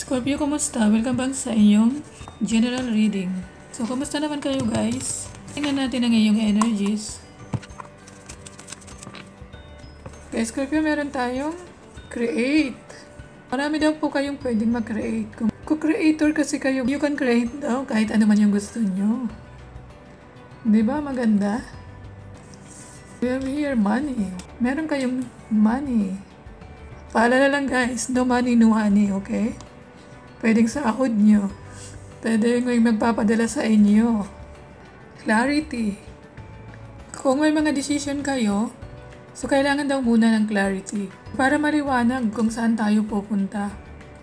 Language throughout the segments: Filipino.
Scorpio, kumusta? Welcome back sa inyong general reading. So, kumusta naman kayo guys? Tingnan natin ang iyong energies. Okay, Scorpio, meron tayong create. Marami daw po kayong pwedeng mag-create. Kung creator kasi kayo, you can create daw kahit ano man yung gusto nyo. Diba? Maganda. We have here money. Meron kayong money. Paalala lang guys, no money, no honey, okay? Pwedeng sahod nyo. Pwedeng may magpapadala sa inyo. Clarity. Kung may mga decision kayo, so kailangan daw muna ng clarity para maliwanag kung saan tayo pupunta.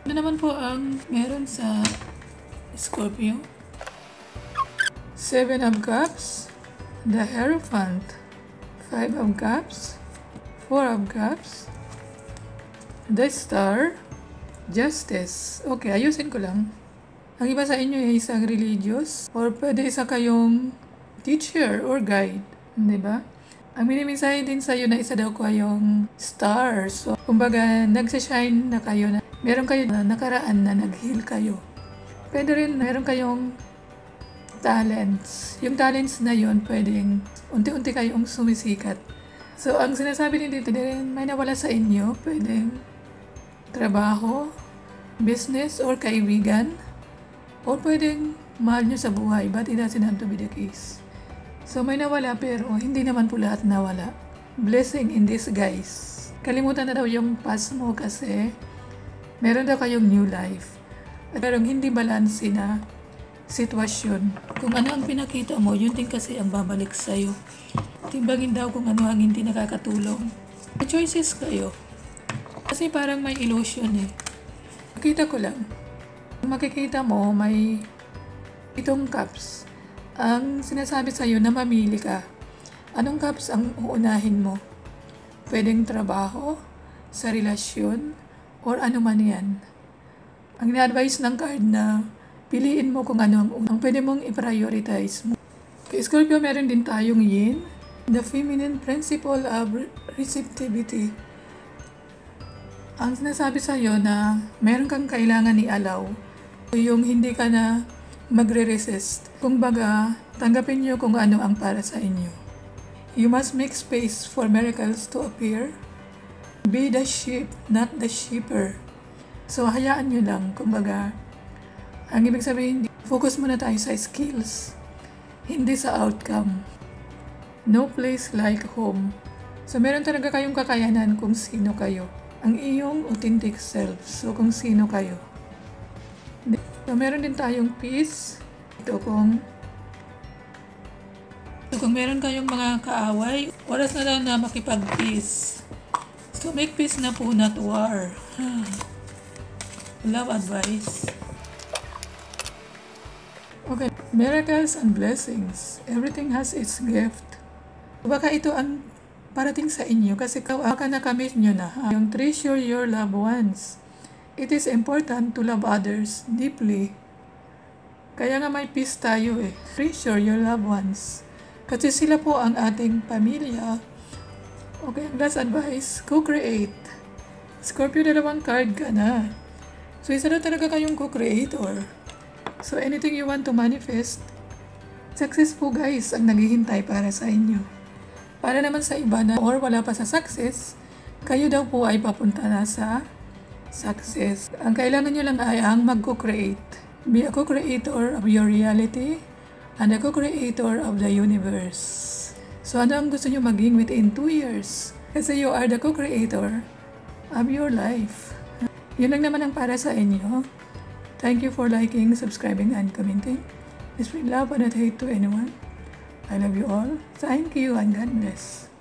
Ano naman po ang meron sa Scorpio? 7 of Cups, the Hierophant, 5 of Cups, 4 of Cups, the Star, Justice. Okay, ayusin ko lang. Ang iba sa inyo ay isang religious or pwede isa kayong teacher or guide. Diba? Ang minimensahe din sa iyo na isa daw ko yung star. So, kumbaga, nagsashine na kayo na meron kayo na nakaraan na nag-heal kayo. Pwede rin meron kayong talents. Yung talents na yun, pwedeng unti-unti kayong sumisikat. So, ang sinasabi din dito din, may nawala sa inyo, pwedeng trabaho, business, or kaibigan, or pwedeng mahal nyo sa buhay, but it doesn't have to be the case. So, may nawala pero hindi naman po lahat nawala. Blessing in disguise. Kalimutan na daw yung past mo kasi meron daw kayong new life. At merong hindi balanse na sitwasyon. Kung ano ang pinakita mo, yun din kasi ang babalik sa'yo. Timbangin daw kung ano ang hindi nakakatulong. May choices kayo. Kasi parang may illusion eh. Makita ko lang. Kung makikita mo, may 7 cups. Ang sinasabi sa'yo na mamili ka. Anong cups ang uunahin mo? Pwedeng trabaho, sa relasyon, or ano man yan. Ang ina-advise ng card na piliin mo kung ano ang unang pwede mong i-prioritize mo. Kay Scorpio, meron din tayong yin. The feminine principle of receptivity. Ang sinasabi sa'yo na meron kang kailangan i-allow. Yung hindi ka na magre-resist. Kung baga, tanggapin nyo kung ano ang para sa inyo. You must make space for miracles to appear. Be the sheep, not the sheeper. So, hayaan nyo lang. Kung baga, ang ibig sabihin, focus muna tayo sa skills. Hindi sa outcome. No place like home. So, meron talaga kayong kakayanan kung sino kayo. Ang iyong authentic self. So, kung sino kayo. So, meron din tayong peace. Ito kung meron kayong mga kaaway, oras na lang na makipag-peace. So, make peace na po, not war. Love advice. Okay. Miracles and blessings. Everything has its gift. Baka ito ang parating sa inyo kasi baka nakamit nyo na. Yung treasure your loved ones. It is important to love others deeply. Kaya nga may peace tayo eh. Treasure your loved ones. Kasi sila po ang ating pamilya. Okay, last advice, co-create. Scorpio, 2 card ka na. So, isa na talaga kayong co-creator. So, anything you want to manifest, success po guys ang naghihintay para sa inyo. Para naman sa iba na or wala pa sa success, kayo daw po ay papunta na sa success. Ang kailangan nyo lang ay ang mag-co-create. Be a co-creator of your reality and a co-creator of the universe. So ano ang gusto nyo maging within 2 years? Kasi you are the co-creator of your life. Yun lang naman ang para sa inyo. Thank you for liking, subscribing, and commenting. Spread love and not hate to anyone. I love you all. Thank you and God bless.